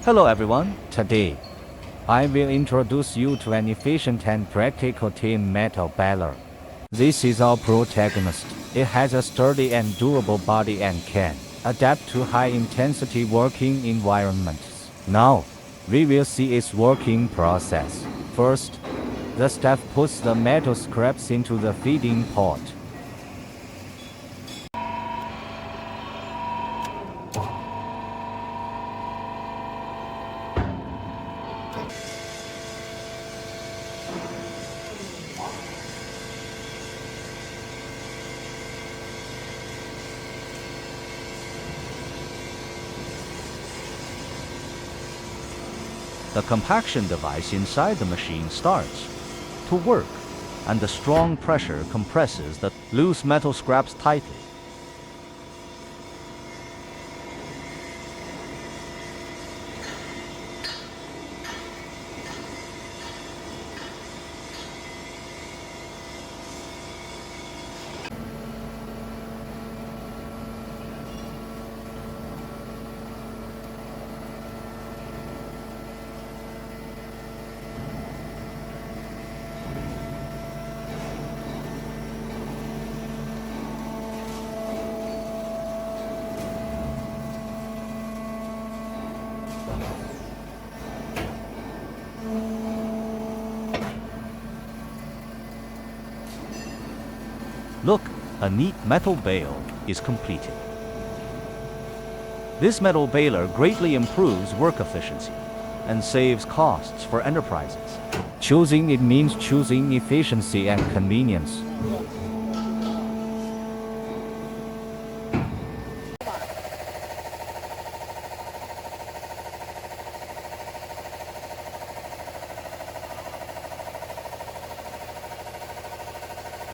Hello everyone, today I will introduce you to an efficient and practical Teyun metal baler. This is our protagonist. It has a sturdy and durable body and can adapt to high-intensity working environments. Now, we will see its working process. First, the staff puts the metal scraps into the feeding pot. The compaction device inside the machine starts to work, and the strong pressure compresses the loose metal scraps tightly. Look, a neat metal bale is completed. This metal baler greatly improves work efficiency and saves costs for enterprises. Choosing it means choosing efficiency and convenience.